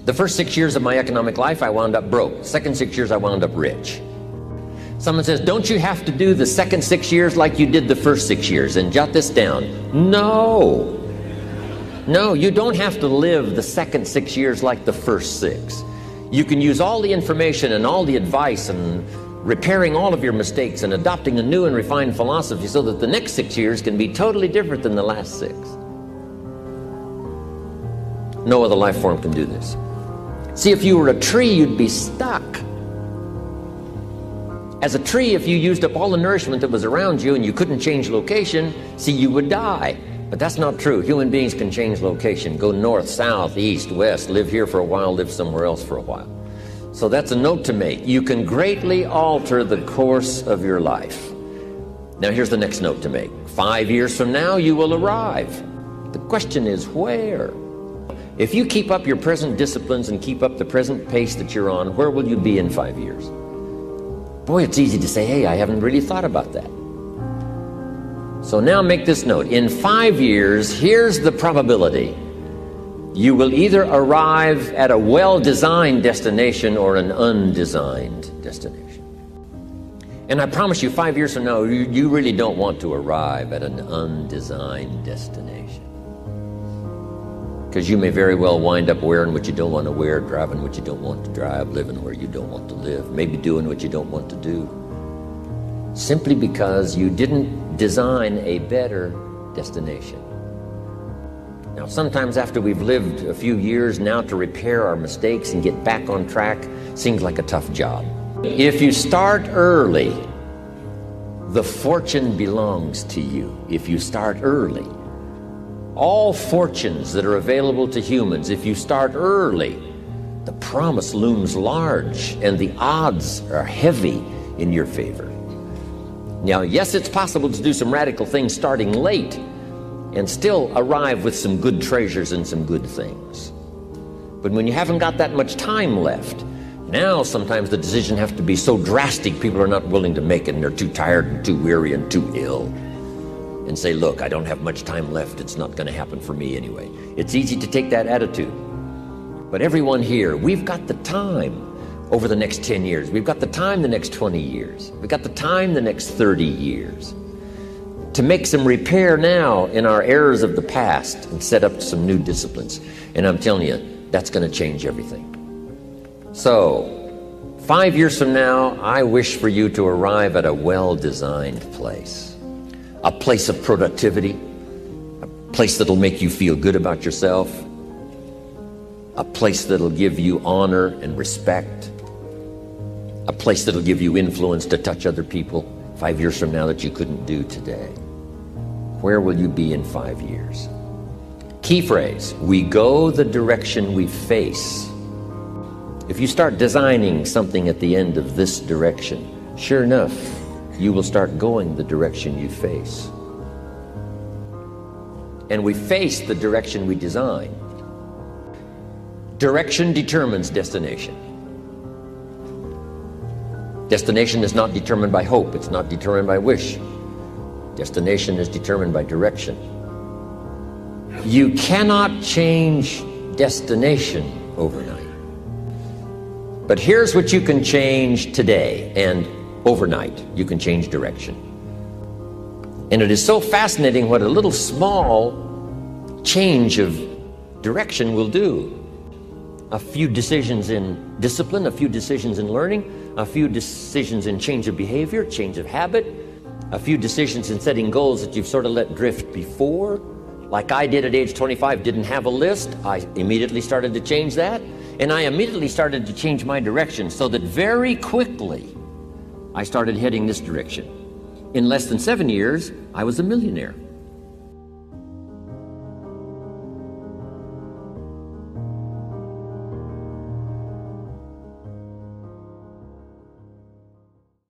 The first 6 years of my economic life, I wound up broke. Second 6 years, I wound up rich. Someone says, don't you have to do the second 6 years like you did the first 6 years? And jot this down. No. No, you don't have to live the second 6 years like the first 6. You can use all the information and all the advice and repairing all of your mistakes and adopting a new and refined philosophy so that the next 6 years can be totally different than the last 6. No other life form can do this. See, if you were a tree, you'd be stuck. As a tree, if you used up all the nourishment that was around you and you couldn't change location, see, you would die. But that's not true. Human beings can change location, go north, south, east, west, live here for a while, live somewhere else for a while. So that's a note to make. You can greatly alter the course of your life. Now here's the next note to make. 5 years from now, you will arrive. The question is where? If you keep up your present disciplines and keep up the present pace that you're on, where will you be in 5 years? Boy, it's easy to say, hey, I haven't really thought about that. So now make this note. In 5 years, here's the probability. You will either arrive at a well-designed destination or an undesigned destination. And I promise you, 5 years from now, you really don't want to arrive at an undesigned destination. Because you may very well wind up wearing what you don't want to wear, driving what you don't want to drive, living where you don't want to live, maybe doing what you don't want to do. Simply because you didn't design a better destination. Now, sometimes after we've lived a few years now to repair our mistakes and get back on track seems like a tough job. If you start early, the fortune belongs to you. If you start early. All fortunes that are available to humans, if you start early, the promise looms large and the odds are heavy in your favor. Now, yes, it's possible to do some radical things starting late and still arrive with some good treasures and some good things. But when you haven't got that much time left, now sometimes the decision has to be so drastic people are not willing to make it and they're too tired and too weary and too ill. And say, look, I don't have much time left. It's not going to happen for me anyway. It's easy to take that attitude. But everyone here, we've got the time over the next 10 years. We've got the time the next 20 years. We've got the time the next 30 years to make some repair now in our errors of the past and set up some new disciplines. And I'm telling you, that's going to change everything. So, 5 years from now, I wish for you to arrive at a well-designed place. A place of productivity, a place that'll make you feel good about yourself, a place that'll give you honor and respect, a place that'll give you influence to touch other people 5 years from now that you couldn't do today. Where will you be in 5 years? Key phrase, we go the direction we face. If you start designing something at the end of this direction, sure enough, you will start going the direction you face. And we face the direction we design. Direction determines destination. Destination is not determined by hope. It's not determined by wish. Destination is determined by direction. You cannot change destination overnight. But here's what you can change today, and overnight, you can change direction. And it is so fascinating what a little small change of direction will do. A few decisions in discipline, a few decisions in learning, a few decisions in change of behavior, change of habit, a few decisions in setting goals that you've sort of let drift before. Like I did at age 25, didn't have a list. I immediately started to change that. And I immediately started to change my direction so that very quickly, I started heading this direction. In less than 7 years, I was a millionaire.